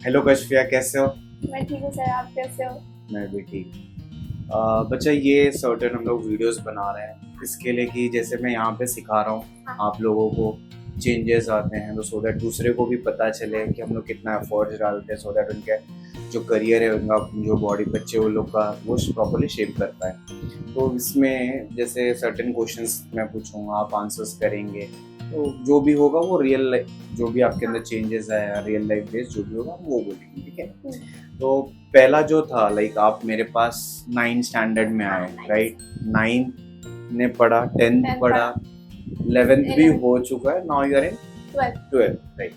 Hello कशफिया, कैसे हो? मैं ठीक हूँ सर, आप कैसे हो? मैं भी ठीक। बच्चा, ये सर्टेन हम लोग वीडियोस बना रहे हैं इसके लिए कि जैसे मैं यहाँ पे सिखा रहा हूँ हाँ। आप लोगों को चेंजेस आते हैं तो सो दैट दूसरे को भी पता चले कि हम लोग कितना एफर्ट्स डालते हैं, सो दैट उनके जो करियर है, उनका जो बॉडी बच्चे वो लोग का वो प्रॉपरली शेप कर पाए। तो इसमें जैसे सर्टेन क्वेश्चंस मैं पूछूंगा, आप आंसर्स करेंगे, तो जो भी होगा वो रियल लाइफ, जो भी आपके अंदर चेंजेस आया रियल लाइफ बेस्ड जो भी होगा वो बोलेंगे, ठीक है? तो पहला जो था, लाइक आप मेरे पास 9 स्टैंडर्ड में आए, राइट? 9 ने पढ़ा, 10th पढ़ा, 11th भी हो चुका है, now you are in 12th, right?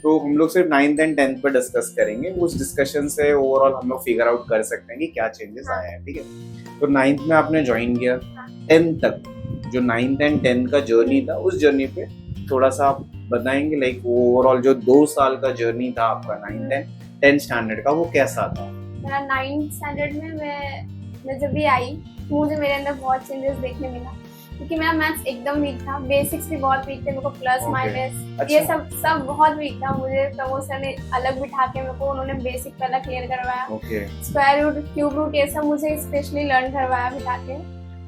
तो हम लोग सिर्फ 9th एंड 10th पर डिस्कस करेंगे। उस डिस्कशन से ओवरऑल हम लोग फिगर आउट कर सकते हैं कि क्या चेंजेस आए हैं, ठीक है? तो 9th में आपने ज्वाइन किया, 10th तक जो 9th एंड 10th का जर्नी था, उस जर्नी पे थोड़ा सा आप बताएंगे, लाइक ओवरऑल जो 2 साल का जर्नी था आपका 9th एंड 10th स्टैंडर्ड का, वो कैसा था? मेरा 9th स्टैंडर्ड में मैं जब भी आई तो मुझे मेरे अंदर बहुत चेंजेस देखने मिला, क्योंकि मेरा मैथ्स एकदम वीक था, बेसिक्स भी बहुत वीक थे, मेरे को प्लस माइनस ये सब बहुत वीक था। मुझे प्रमोशन ने अलग बिठा के मेरे को उन्होंने बेसिक पहला क्लियर करवाया, स्क्वायर रूट, क्यूब रूट, ये सब मुझे स्पेशली लर्न करवाया बिठा के।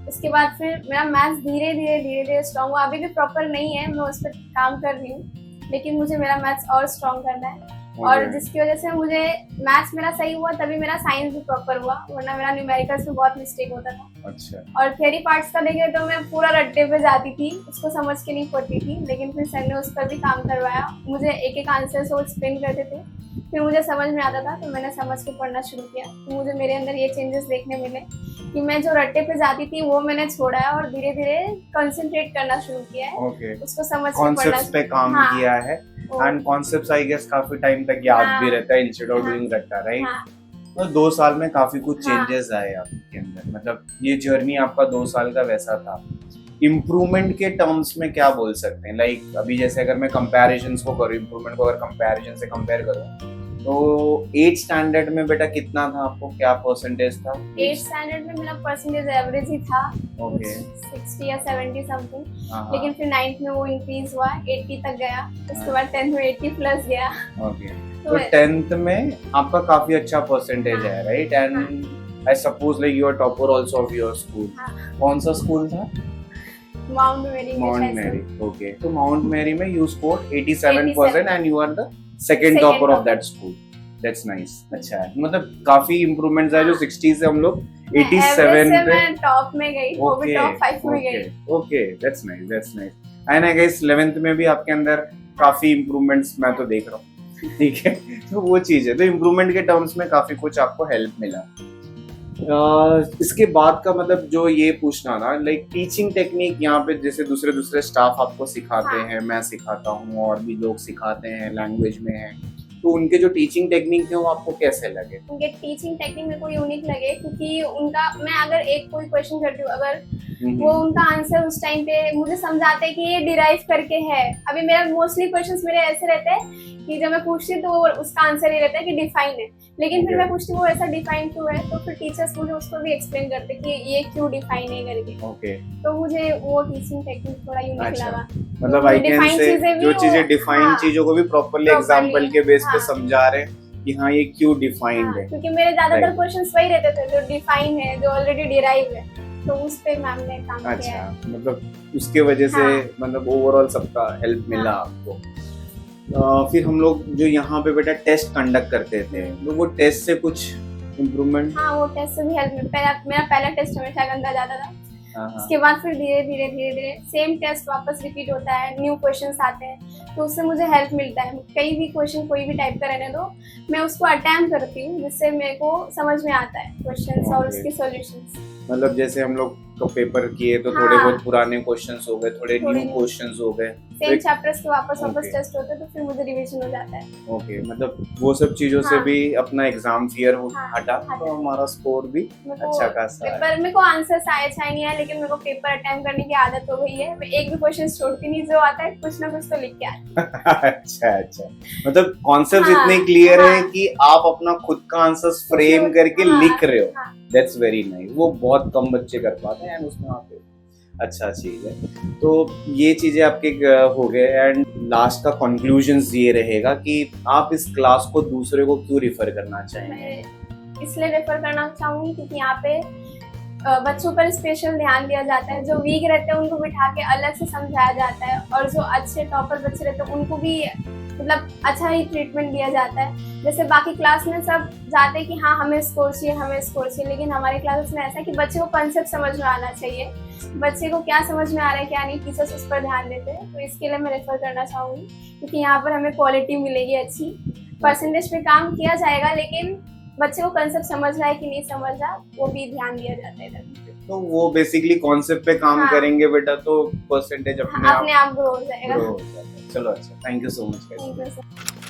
उसके बाद फिर मेरा मैथ्स धीरे धीरे स्ट्रॉन्ग हुआ। अभी भी प्रॉपर नहीं है, मैं उस पर काम कर रही हूँ, लेकिन मुझे मेरा मैथ्स और स्ट्रॉन्ग करना है। और जिसकी वजह से मुझे मैथ्स मेरा सही हुआ, तभी मेरा साइंस भी प्रॉपर हुआ, वरना मेरा न्यूमेरिकल्स में बहुत मिस्टेक होता था। अच्छा। और थियरी पार्ट्स का देखे तो मैं पूरा रट्टे पे जाती थी, उसको समझ के नहीं पढ़ती थी, लेकिन फिर सर ने उस पर भी काम करवाया, मुझे एक एक आंसर से वो एक्सप्लेन करते थे, फिर मुझे समझ में आता था, तो मैंने समझ के पढ़ना शुरू किया। तो मुझे मेरे अंदर ये चेंजेस देखने मिले कि मैं जो रट्टे पे जाती थी वो मैंने छोड़ा है और धीरे धीरे कंसंट्रेट करना शुरू किया है। उसको समझ के पढ़ना पे काम किया है, एंड कॉन्सेप्ट्स आई गेस काफी टाइम तक याद भी रहता है इंस्टेड ऑफ डूइंग रट्टा, राइट? तो 2 साल में काफी कुछ चेंजेस आए आपके अंदर, मतलब ये जर्नी आपका 2 साल का वैसा था। इम्प्रूवमेंट के टर्म्स में क्या बोल सकते हैं? लाइक अभी जैसे अगर मैं कंपैरिजंस को करूँ, इम्प्रूवमेंट को अगर कंपैरिजन से कंपेयर करूँ, तो 8th स्टैंडर्ड में बेटा कितना था आपको, क्या परसेंटेज था? 8th स्टैंडर्ड में मेरा परसेंटेज एवरेज ही था, 60 या 70 समथिंग, लेकिन फिर 9th में वो इंक्रीज हुआ, 80 तक गया, उसके बाद 10th में 80 प्लस गया। तो 10th में आपका काफी अच्छा परसेंटेज है, right? And I suppose like you are topper also of your school. कौन सा स्कूल था? Mount Mary. ओके, तो माउंट मैरी में you scored 87% and you are the second topper of that school. That's nice. अच्छा है, मतलब काफी improvements है, जो 60 से हम लोग 87 पे टॉप में गई, वो भी टॉप 5 में गई। Okay, that's nice. And I guess 11th में भी आपके अंदर काफी इंप्रूवमेंट्स मैं तो देख रहा हूँ, ठीक है? तो वो चीज है, तो इंप्रूवमेंट के टर्म्स में काफी कुछ आपको हेल्प मिला। इसके बाद का मतलब जो ये पूछना था, लाइक टीचिंग टेक्निक यहाँ पे जैसे दूसरे स्टाफ आपको सिखाते हैं, मैं सिखाता हूँ और भी लोग सिखाते हैं, लैंग्वेज में है, तो उनके जो टीचिंग टेक्निक थे वो आपको कैसे लगे? उनके टीचिंग टेक्निक मेरे को यूनिक लगे, क्योंकि उनका, मैं अगर एक कोई क्वेश्चन करती हूँ, अगर वो उनका आंसर उस टाइम पे मुझे समझाते हैं कि ये डिराइव करके है। अभी मेरा मोस्टली क्वेश्चंस मेरे ऐसे रहते हैं कि जब मैं पूछती हूँ तो उसका आंसर ये रहता है कि डिफाइन है, लेकिन फिर मैं पूछती हूँ वो ऐसा डिफाइन क्यों है, तो फिर टीचर्स मुझे उसको भी एक्सप्लेन करते कि ये क्यों डिफाइन है करके। तो मुझे वो टीचिंग टेक्निक थोड़ा यूनिक लगा। मतलब आई कैन से जो चीजें डिफाइन चीजों को भी प्रॉपर्ली एग्जांपल के बेस पे समझा रहे हैं कि हाँ ये क्यों डिफाइंड है, क्योंकि मेरे ज्यादातर क्वेश्चंस वही रहते थे जो डिफाइन है, जो ऑलरेडी डिराइव है, तो उस पे मैम ने काम किया। अच्छा, मतलब उसके वजह से मतलब ओवरऑल सबका हेल्प मिला आपको। फिर हम लोग जो यहाँ पे बेटा टेस्ट कंडक्ट करते थे, तो वो टेस्ट से कुछ इम्प्रूवमेंट? हाँ, वो टेस्ट से भी हेल्प मिला। मेरा पहला टेस्ट हमेशा गंदा जाता था, उसके बाद फिर धीरे धीरे सेम टेस्ट वापस रिपीट होता है, न्यू क्वेश्चंस आते हैं, तो उससे मुझे हेल्प मिलता है। कई भी क्वेश्चन कोई भी टाइप का रहने दो, मैं उसको अटेम्प्ट करती हूँ, जिससे मेरे को समझ में आता है क्वेश्चंस और उसके सॉल्यूशंस। मतलब जैसे हम लोग तो पेपर किए तो थोड़े बहुत पुराने क्वेश्चंस हो गए, थोड़े न्यू क्वेश्चंस हो गए, सेम चैप्टर्स के वापस टेस्ट होते हैं, तो फिर मुझे रिवीजन हो जाता है। ओके, मतलब वो सब चीजों से भी अपना एग्जाम फियर हटा, तो हमारा स्कोर भी अच्छा खासा है। पेपर मेरे को आंसर आए चाहे नहीं है, लेकिन मेरे को पेपर अटेम्प्ट करने की आदत हो गई है, मैं एक भी क्वेश्चन छोड़ती नहीं, जो आता है कुछ ना कुछ तो लिख के आती। अच्छा, मतलब कॉन्सेप्ट इतने क्लियर है कि आप अपना खुद का आंसर फ्रेम करके लिख रहे हो। That's very nice. वो बहुत कम बच्चे कर पाते हैं, उसमें आप अच्छा चीज है। तो ये चीजें आपके हो गए, एंड लास्ट का कंक्लूजन्स ये रहेगा कि आप इस क्लास को दूसरे को क्यों रिफर करना चाहेंगे? मैं इसलिए रेफर करना चाहूंगी क्योंकि यहाँ पे बच्चों पर स्पेशल ध्यान दिया जाता है। जो वीक रहते हैं उनको बिठा के अलग से समझाया जाता है, और जो अच्छे टॉपर बच्चे रहते हैं उनको भी मतलब अच्छा ही ट्रीटमेंट दिया जाता है। जैसे बाकी क्लास में सब जाते हैं कि हाँ हमें स्कोर चाहिए, हमें स्कोर चाहिए, लेकिन हमारे क्लास में ऐसा है कि बच्चे को कंसेप्ट समझ में आना चाहिए। बच्चे को क्या समझ में आ रहा है क्या नहीं, टीचर्स उस पर ध्यान देते हैं। तो इसके लिए मैं रेफर करना चाहूँगी क्योंकि यहाँ पर हमें क्वालिटी मिलेगी अच्छी। परसेंटेज पे काम किया जाएगा, लेकिन बच्चे को कंसेप्ट समझ रहा है कि नहीं समझ रहा वो भी ध्यान दिया जाता है इधर। तो वो बेसिकली कॉन्सेप्ट पे काम हाँ। करेंगे बेटा, तो परसेंटेज अपने अपने आप ग्रो हो जाएगा। grow हो जाता है। चलो अच्छा, thank you so much. Thank you sir.